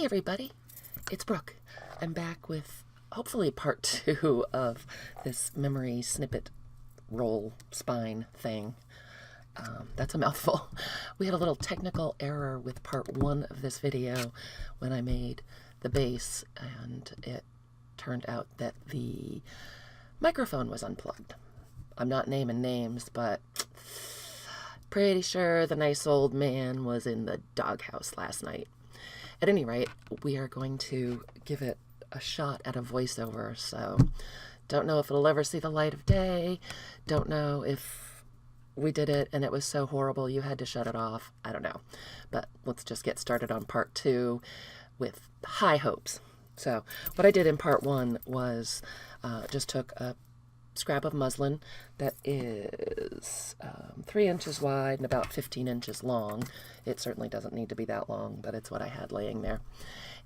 Hey everybody, it's Brooke. I'm back with hopefully part 2 of this memory snippet roll spine thing. That's a mouthful. We had a little technical error with part 1 of this video when I made the base, and it turned out that the microphone was unplugged. I'm not naming names, but pretty sure the nice old man was in the doghouse last night. At any rate, we are going to give it a shot at a voiceover, so don't know if it'll ever see the light of day. Don't know if we did it and it was so horrible you had to shut it off. I don't know. But let's just get started on part 2 with high hopes. So what I did in part 1 was just took a scrap of muslin that is 3 inches wide and about 15 inches long. It certainly doesn't need to be that long, but it's what I had laying there.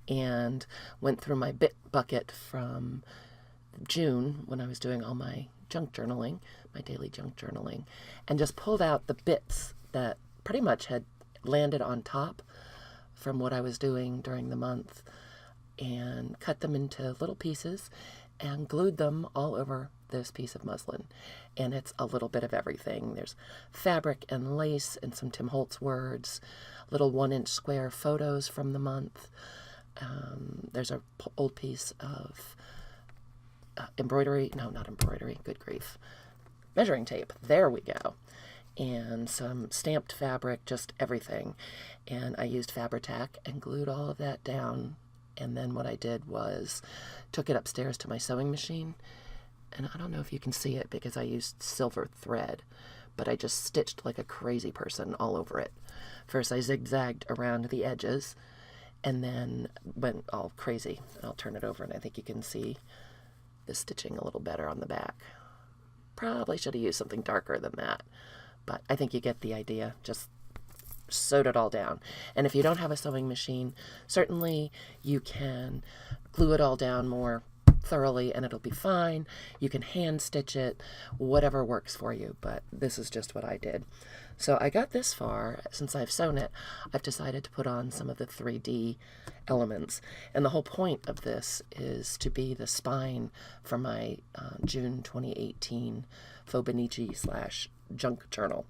And went through my bit bucket from June when I was doing all my junk journaling, my daily junk journaling, and just pulled out the bits that pretty much had landed on top from what I was doing during the month and cut them into little pieces and glued them all over this piece of muslin. And it's a little bit of everything. There's fabric and lace and some Tim Holtz words, little 1-inch square photos from the month. There's an old piece of embroidery. No, not embroidery. Good grief. Measuring tape. There we go. And some stamped fabric, just everything. And I used Fabri-Tac and glued all of that down. And then what I did was took it upstairs to my sewing machine. And I don't know if you can see it because I used silver thread, but I just stitched like a crazy person all over it. First I zigzagged around the edges and then went all crazy. I'll turn it over and I think you can see the stitching a little better on the back. Probably should have used something darker than that, but I think you get the idea. Just sewed it all down. And if you don't have a sewing machine, certainly you can glue it all down more thoroughly and it'll be fine. You can hand stitch it, whatever works for you, but this is just what I did. So I got this far. Since I've sewn it, I've decided to put on some of the 3D elements, and the whole point of this is to be the spine for my June 2018 Faux /junk journal.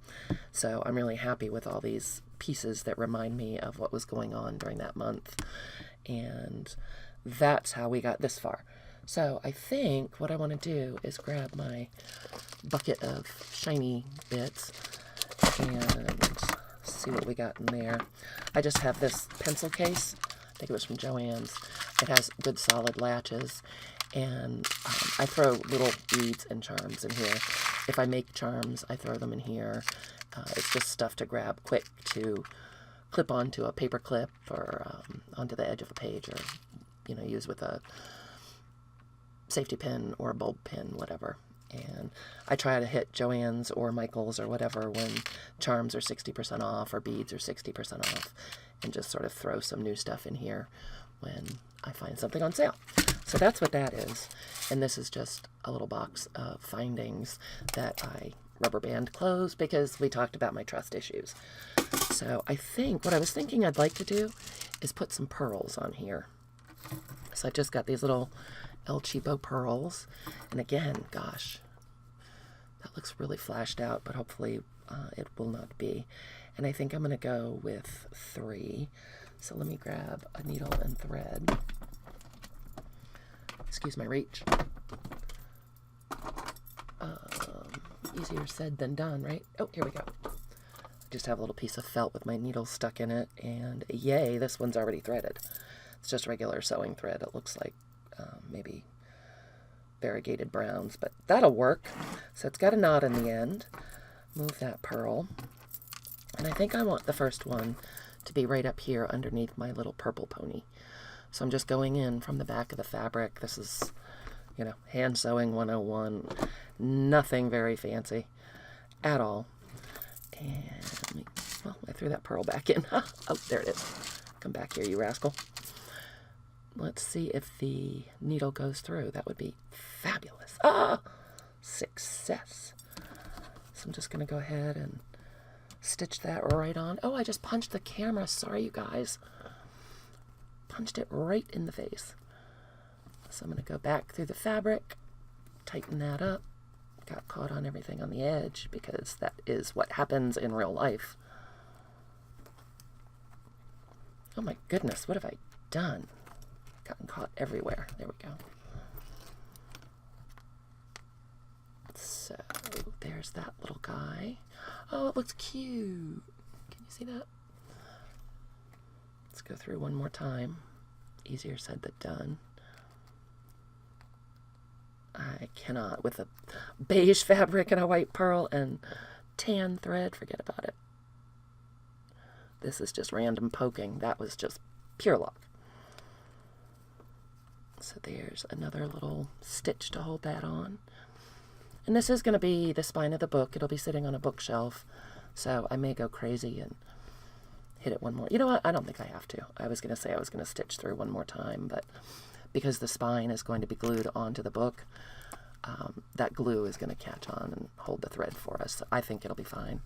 So I'm really happy with all these pieces that remind me of what was going on during that month, and that's how we got this far. So I think what I want to do is grab my bucket of shiny bits and see what we got in there. I just have this pencil case. I think it was from Joann's. It has good solid latches, and I throw little beads and charms in here. If I make charms, I throw them in here. It's just stuff to grab quick to clip onto a paper clip or onto the edge of a page, or use with a safety pin or a bulb pin, whatever. And I try to hit Joann's or Michael's or whatever when charms are 60% off or beads are 60% off, and just sort of throw some new stuff in here when I find something on sale. So that's what that is. And this is just a little box of findings that I rubber band closed because we talked about my trust issues. So I think what I was thinking I'd like to do is put some pearls on here. So I just got these little El Cheapo pearls, and again, gosh, that looks really flashed out, but hopefully it will not be. And I think I'm going to go with 3. So let me grab a needle and thread. Excuse my reach. Easier said than done, right? Oh, here we go. I just have a little piece of felt with my needle stuck in it, and yay, this one's already threaded. It's just regular sewing thread. It looks like maybe variegated browns, but that'll work. So it's got a knot in the end. Move that pearl. And I think I want the first one to be right up here underneath my little purple pony. So I'm just going in from the back of the fabric. This is, hand sewing 101. Nothing very fancy at all. And I threw that pearl back in. Oh, there it is. Come back here, you rascal. Let's see if the needle goes through. That would be fabulous. Ah, success. So I'm just going to go ahead and stitch that right on. Oh, I just punched the camera. Sorry, you guys. punched it right in the face. So I'm going to go back through the fabric, tighten that up. Got caught on everything on the edge because that is what happens in real life. Oh my goodness, what have I done? Gotten caught everywhere. There we go. So there's that little guy. Oh, it looks cute. Can you see that? Let's go through one more time. Easier said than done. I cannot, with a beige fabric and a white pearl and tan thread, forget about it. This is just random poking. That was just pure luck. So there's another little stitch to hold that on. And this is going to be the spine of the book. It'll be sitting on a bookshelf. So I may go crazy and hit it one more. You know what? I don't think I have to. I was going to say I was going to stitch through one more time, but because the spine is going to be glued onto the book, that glue is going to catch on and hold the thread for us. I think it'll be fine.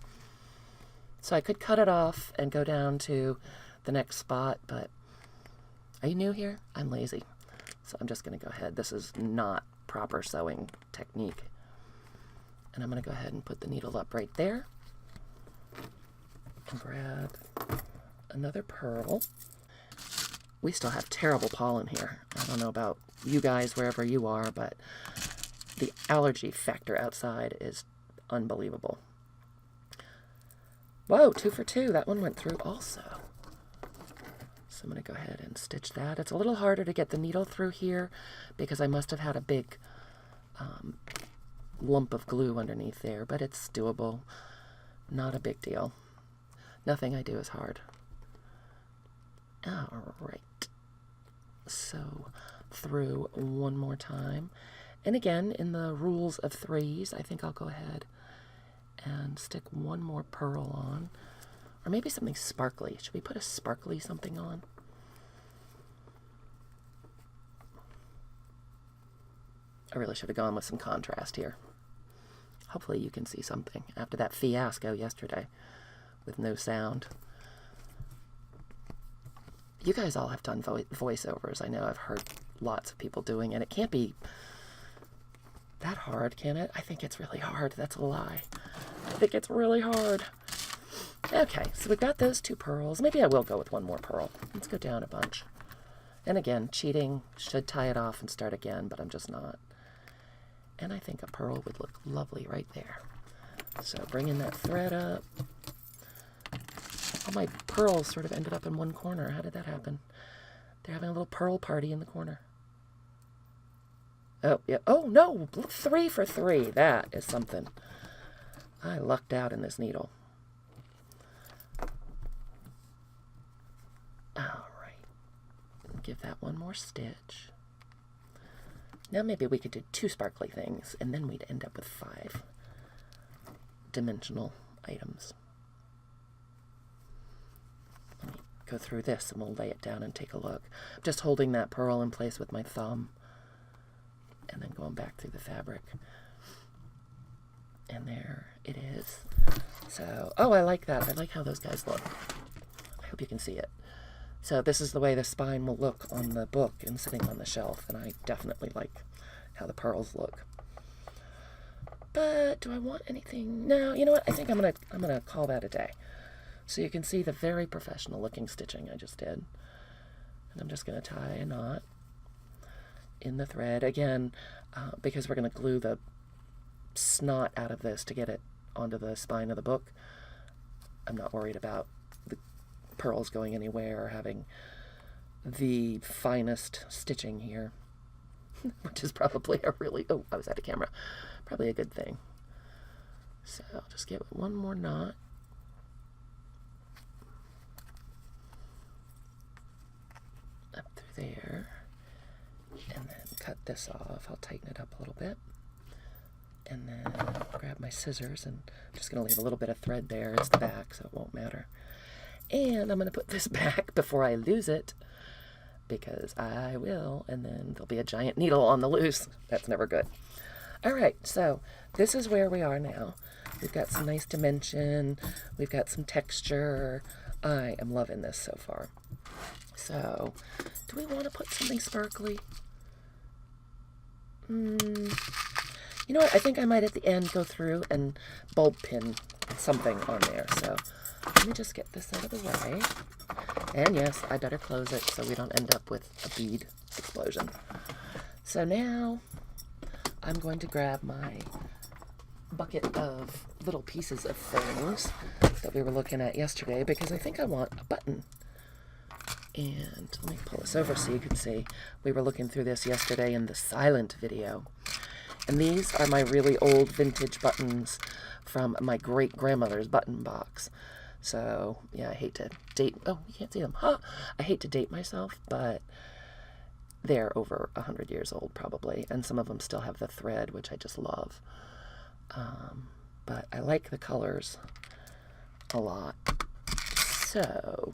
So I could cut it off and go down to the next spot, but are you new here? I'm lazy. So I'm just going to go ahead. This is not proper sewing technique. And I'm going to go ahead and put the needle up right there. And grab another pearl. We still have terrible pollen here. I don't know about you guys wherever you are, but the allergy factor outside is unbelievable. Whoa, 2 for 2. That one went through also. So I'm going to go ahead and stitch that. It's a little harder to get the needle through here because I must have had a big lump of glue underneath there, but it's doable. Not a big deal. Nothing I do is hard. All right. So through one more time. And again, in the rules of threes, I think I'll go ahead and stick one more pearl on. Or maybe something sparkly. Should we put a sparkly something on? I really should have gone with some contrast here. Hopefully you can see something after that fiasco yesterday with no sound. You guys all have done voiceovers. I know I've heard lots of people doing it. It can't be that hard, can it? I think it's really hard. That's a lie. I think it's really hard. Okay, so we've got those 2 pearls. Maybe I will go with one more pearl. Let's go down a bunch. And again, cheating. Should tie it off and start again, but I'm just not. And I think a pearl would look lovely right there. So bringing that thread up. All my pearls sort of ended up in one corner. How did that happen? They're having a little pearl party in the corner. Oh, yeah. Oh, no. 3 for 3. That is something. I lucked out in this needle. All right. Give that one more stitch. Now maybe we could do 2 sparkly things, and then we'd end up with 5 dimensional items. Let me go through this, and we'll lay it down and take a look. I'm just holding that pearl in place with my thumb, and then going back through the fabric. And there it is. So, oh, I like that. I like how those guys look. I hope you can see it. So this is the way the spine will look on the book and sitting on the shelf, and I definitely like how the pearls look. But do I want anything? No, you know what? I think I'm gonna call that a day. So you can see the very professional looking stitching I just did. And I'm just gonna tie a knot in the thread again, because we're gonna glue the snot out of this to get it onto the spine of the book. I'm not worried about the pearls going anywhere or having the finest stitching here, which is probably a really, oh, I was out of camera, probably a good thing. So I'll just give it one more knot. Up through there, and then cut this off. I'll tighten it up a little bit. And then grab my scissors, and I'm just going to leave a little bit of thread there. It's the back, so it won't matter. And I'm going to put this back before I lose it, because I will, and then there'll be a giant needle on the loose. That's never good. All right, so this is where we are now. We've got some nice dimension. We've got some texture. I am loving this so far. So, do we want to put something sparkly? You know what? I think I might at the end go through and bulb pin something on there. So let me just get this out of the way. And yes, I better close it so we don't end up with a bead explosion. So now I'm going to grab my bucket of little pieces of things that we were looking at yesterday because I think I want a button. And let me pull this over so you can see. We were looking through this yesterday in the silent video. And these are my really old vintage buttons from my great-grandmother's button box. So, yeah, I hate to date... Oh, you can't see them. Huh! I hate to date myself, but they're over 100 years old, probably. And some of them still have the thread, which I just love. But I like the colors a lot. So...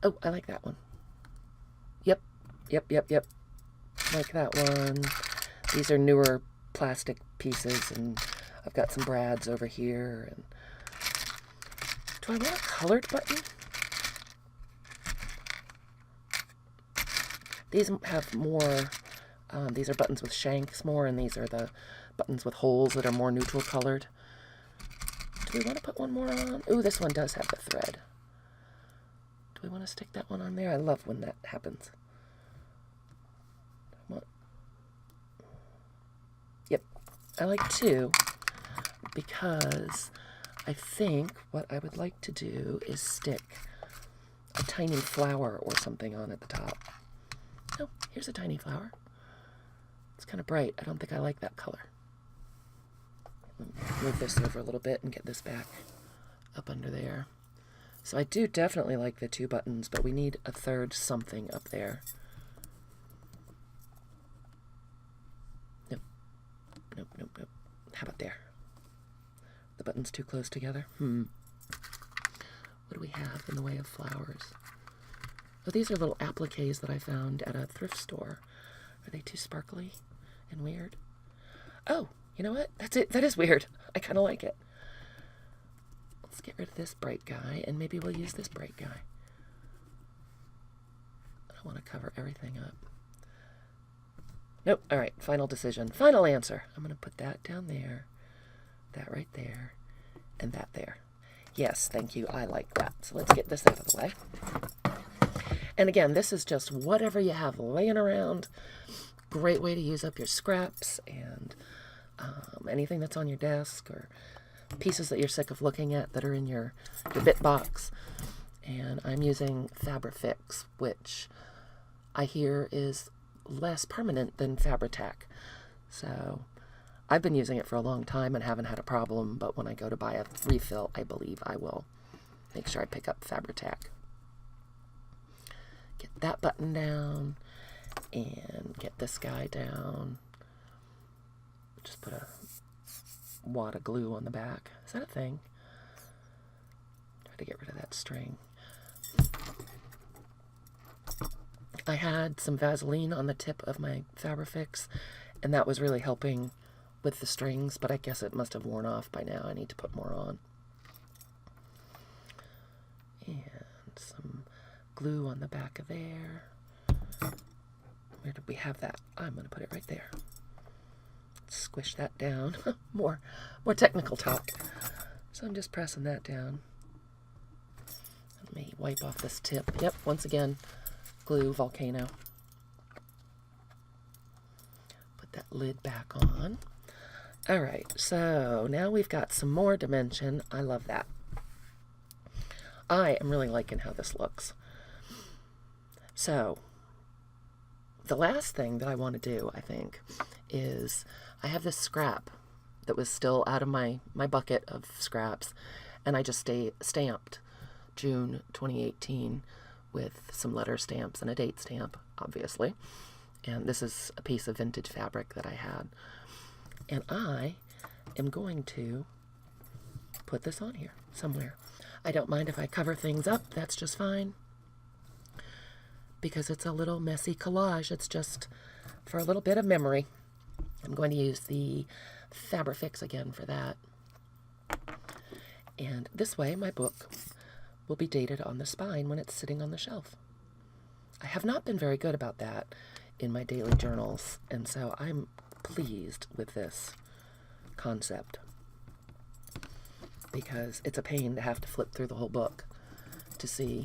Oh, I like that one. Yep. Like that one. These are newer plastic pieces, and I've got some brads over here. And do I want a colored button? These have more, these are buttons with shanks more, and these are the buttons with holes that are more neutral colored. Do we want to put one more on? Ooh, this one does have the thread. Do we want to stick that one on there? I love when that happens. Yep, I like two because I think what I would like to do is stick a tiny flower or something on at the top. Oh, here's a tiny flower. It's kind of bright. I don't think I like that color. Move this over a little bit and get this back up under there. So I do definitely like the two buttons, but we need a third something up there. Nope. How about there? The button's too close together. What do we have in the way of flowers? Oh, these are little appliques that I found at a thrift store. Are they too sparkly and weird? Oh, you know what? That's it. That is weird. I kind of like it. Let's get rid of this bright guy, and maybe we'll use this bright guy. I don't want to cover everything up. Nope. All right. Final decision. Final answer. I'm going to put that down there, that right there, and that there. Yes, thank you. I like that. So let's get this out of the way. And again, this is just whatever you have laying around. Great way to use up your scraps and anything that's on your desk or pieces that you're sick of looking at that are in your bit box. And I'm using Fabrifix, which I hear is less permanent than Fabri-Tac. So I've been using it for a long time and haven't had a problem, but when I go to buy a refill, I believe I will make sure I pick up Fabri-Tac. Get that button down and get this guy down. Just put a wad of glue on the back. Is that a thing? Try to get rid of that string. I had some Vaseline on the tip of my Fabrifix, and that was really helping with the strings, but I guess it must have worn off by now. I need to put more on. And some glue on the back of there. Where did we have that? I'm going to put it right there. Squish that down. more technical talk. So I'm just pressing that down. Let me wipe off this tip. Yep, once again, glue, volcano. Put that lid back on. All right, so now we've got some more dimension. I love that. I am really liking how this looks. So the last thing that I want to do, I think, is I have this scrap that was still out of my bucket of scraps, and I just stamped June 2018 with some letter stamps and a date stamp, obviously. And this is a piece of vintage fabric that I had. And I am going to put this on here somewhere. I don't mind if I cover things up. That's just fine. Because it's a little messy collage. It's just for a little bit of memory. I'm going to use the Fabrifix again for that. And this way, my book will be dated on the spine when it's sitting on the shelf. I have not been very good about that in my daily journals, and so I'm pleased with this concept because it's a pain to have to flip through the whole book to see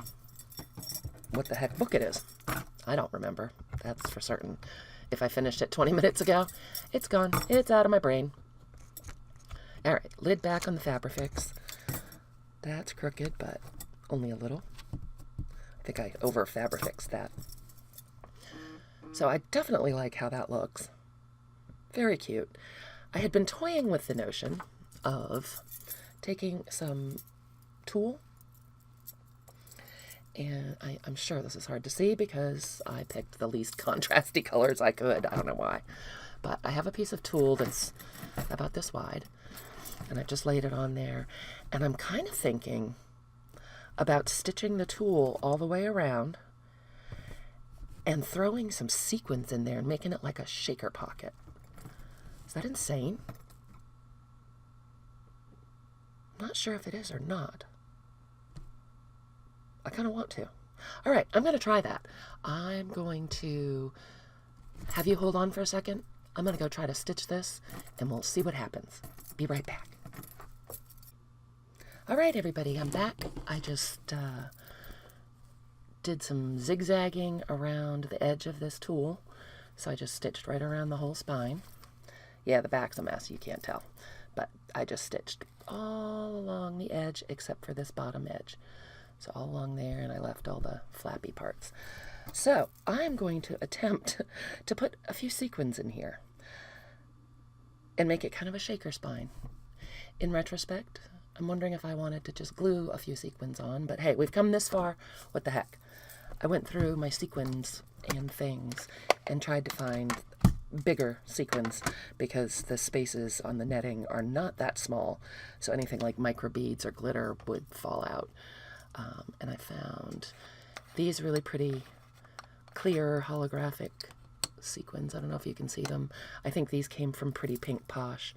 what the heck book it is. I don't remember, that's for certain. If I finished it 20 minutes ago, it's gone. It's out of my brain. All right, lid back on the Fabrifix. That's crooked, but only a little. I think I over Fabrifixed that. So I definitely like how that looks. Very cute. I had been toying with the notion of taking some tulle, and I'm sure this is hard to see because I picked the least contrasty colors I could. I don't know why. But I have a piece of tulle that's about this wide, and I just laid it on there, and I'm kind of thinking about stitching the tulle all the way around and throwing some sequins in there and making it like a shaker pocket. Is that insane? I'm not sure if it is or not. I kind of want to. All right, I'm going to try that. I'm going to have you hold on for a second. I'm going to go try to stitch this, and we'll see what happens. Be right back. All right, everybody, I'm back. I just did some zigzagging around the edge of this tulle. So I just stitched right around the whole spine. Yeah, the back's a mess, you can't tell. But I just stitched all along the edge except for this bottom edge. So all along there, and I left all the flappy parts. So I'm going to attempt to put a few sequins in here and make it kind of a shaker spine. In retrospect, I'm wondering if I wanted to just glue a few sequins on, but hey, we've come this far, what the heck. I went through my sequins and things and tried to find bigger sequins because the spaces on the netting are not that small, so anything like micro beads or glitter would fall out. And I found these really pretty clear holographic sequins. I don't know if you can see them. I think these came from Pretty Pink Posh,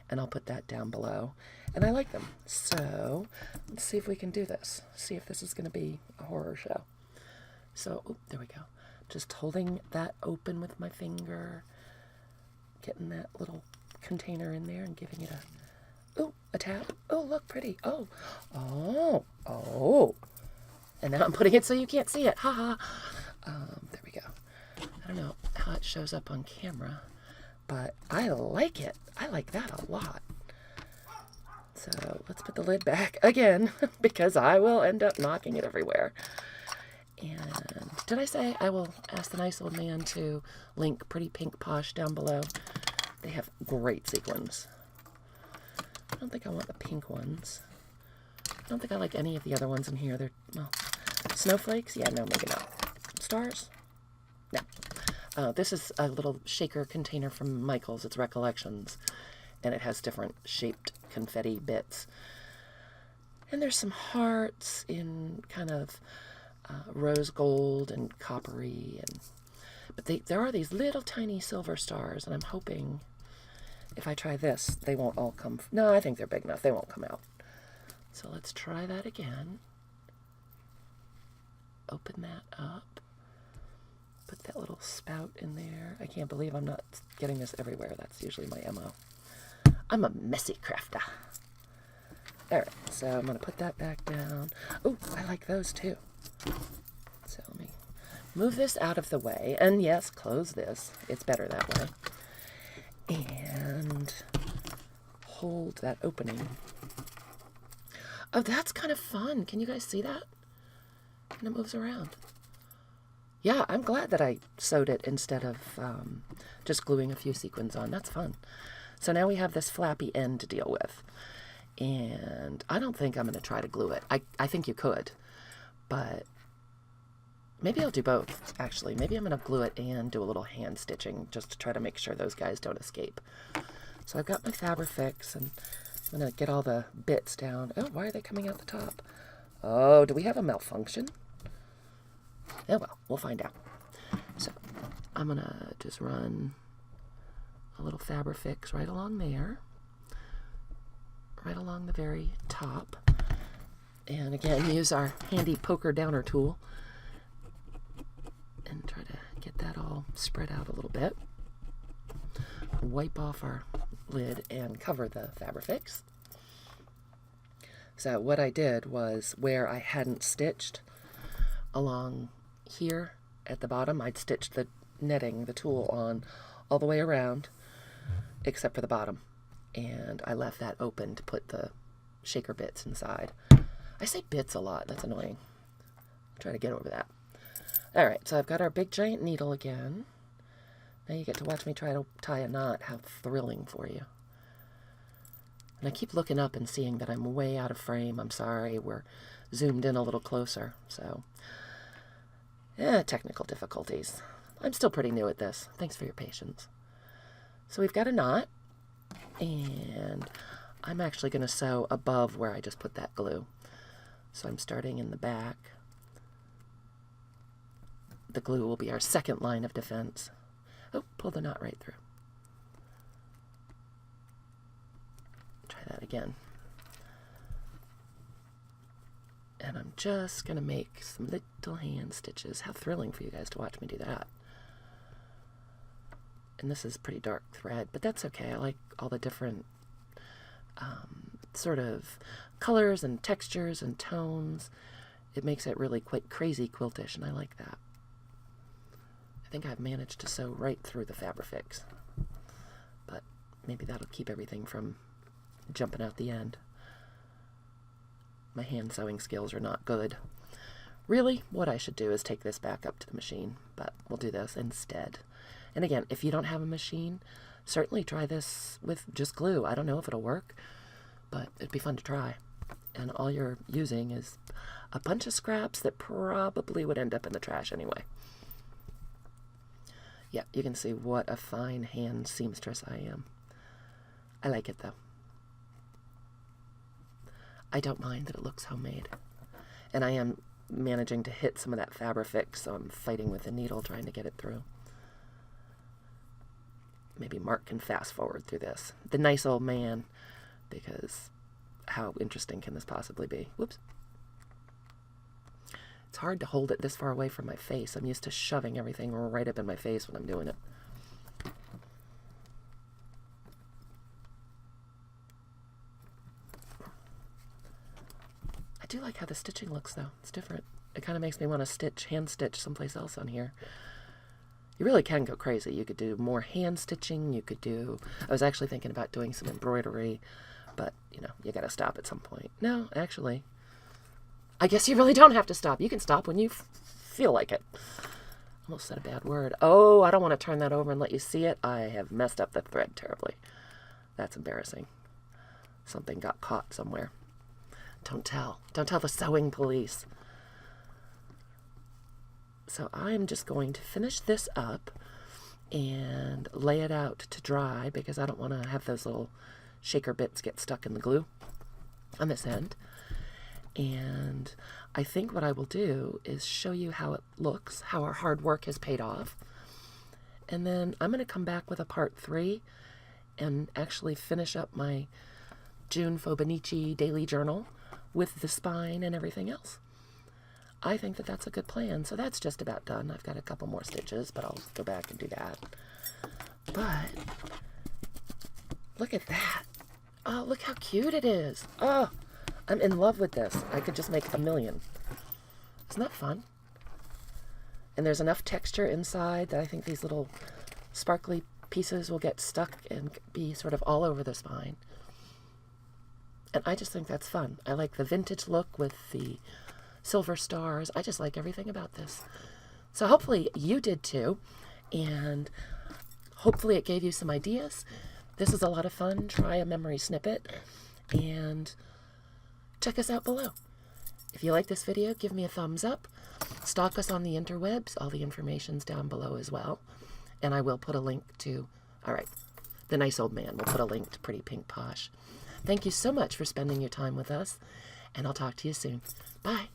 and I'll put that down below. And I like them. So let's see if we can do this. See if this is going to be a horror show. So, oh, there we go. Just holding that open with my finger, getting that little container in there and giving it a tab. Oh, look, pretty. Oh. And now I'm putting it so you can't see it. Haha. There we go. I don't know how it shows up on camera, but I like it. I like that a lot. So let's put the lid back again because I will end up knocking it everywhere. And did I say I will ask the nice old man to link Pretty Pink Posh down below? They have great sequins. I don't think I want the pink ones. I don't think I like any of the other ones in here. They're, well, snowflakes? Yeah, no, maybe not. Stars? No. This is a little shaker container from Michael's. It's Recollections. And it has different shaped confetti bits. And there's some hearts in kind of rose gold and coppery. But there are these little tiny silver stars, and I'm hoping if I try this, they won't all come. No, I think they're big enough. They won't come out. So let's try that again. Open that up. Put that little spout in there. I can't believe I'm not getting this everywhere. That's usually my MO. I'm a messy crafter. All right, so I'm going to put that back down. Oh, I like those too. So let me move this out of the way. And yes, close this. It's better that way. And hold that opening. Oh, that's kind of fun. Can you guys see that? And it moves around. Yeah, I'm glad that I sewed it instead of just gluing a few sequins on. That's fun. So now we have this flappy end to deal with. And I don't think I'm going to try to glue it. I think you could. But maybe I'll do both, actually. Maybe I'm going to glue it and do a little hand stitching just to try to make sure those guys don't escape. So I've got my Fabrifix, and I'm going to get all the bits down. Oh, why are they coming out the top? Oh, do we have a malfunction? Oh, well, we'll find out. So I'm going to just run a little Fabrifix right along there, right along the very top. And again, use our handy poker downer tool and try to get that all spread out a little bit. Wipe off our lid and cover the Fabrifix. So what I did was, where I hadn't stitched along here at the bottom, I'd stitched the netting, the tulle, on all the way around except for the bottom, and I left that open to put the shaker bits inside. I say bits a lot, that's annoying. I'll try to get over that. Alright, so I've got our big giant needle again. Now you get to watch me try to tie a knot. How thrilling for you. And I keep looking up and seeing that I'm way out of frame. I'm sorry, we're zoomed in a little closer. So, technical difficulties. I'm still pretty new at this. Thanks for your patience. So we've got a knot, and I'm actually going to sew above where I just put that glue. So I'm starting in the back. The glue will be our second line of defense. Oh, pull the knot right through. Try that again. And I'm just going to make some little hand stitches. How thrilling for you guys to watch me do that. And this is pretty dark thread, but that's okay. I like all the different sort of colors and textures and tones. It makes it really quite crazy quiltish, and I like that. I think I've managed to sew right through the Fabrifix, but maybe that'll keep everything from jumping out the end. My hand sewing skills are not good. Really, what I should do is take this back up to the machine, but we'll do this instead. And again, if you don't have a machine, certainly try this with just glue. I don't know if it'll work, but it'd be fun to try. And all you're using is a bunch of scraps that probably would end up in the trash anyway. Yeah, you can see what a fine hand seamstress I am. I like it though. I don't mind that it looks homemade. And I am managing to hit some of that Fabrifix, so I'm fighting with the needle trying to get it through. Maybe Mark can fast forward through this. The nice old man, because how interesting can this possibly be? Whoops. It's hard to hold it this far away from my face. I'm used to shoving everything right up in my face when I'm doing it. I do like how the stitching looks though. It's different. It kind of makes me want to hand stitch someplace else on here. You really can go crazy. You could do more hand stitching. You could do, I was actually thinking about doing some embroidery, but you know, you gotta stop at some point. No, actually, I guess you really don't have to stop. You can stop when you feel like it. Almost said a bad word. Oh, I don't want to turn that over and let you see it. I have messed up the thread terribly. That's embarrassing. Something got caught somewhere. Don't tell. Don't tell the sewing police. So I'm just going to finish this up and lay it out to dry because I don't want to have those little shaker bits get stuck in the glue on this end. And I think what I will do is show you how it looks, how our hard work has paid off. And then I'm going to come back with a part 3 and actually finish up my June Fobonichi daily journal with the spine and everything else. I think that that's a good plan. So that's just about done. I've got a couple more stitches, but I'll go back and do that. But look at that. Oh, look how cute it is. Oh, I'm in love with this. I could just make a million. Isn't that fun? And there's enough texture inside that I think these little sparkly pieces will get stuck and be sort of all over the spine. And I just think that's fun. I like the vintage look with the silver stars. I just like everything about this. So hopefully you did too. And hopefully it gave you some ideas. This is a lot of fun. Try a memory snippet. And check us out below. If you like this video, give me a thumbs up. Stalk us on the interwebs. All the information's down below as well. And I will put a link to, alright, the nice old man. We'll put a link to Pretty Pink Posh. Thank you so much for spending your time with us. And I'll talk to you soon. Bye.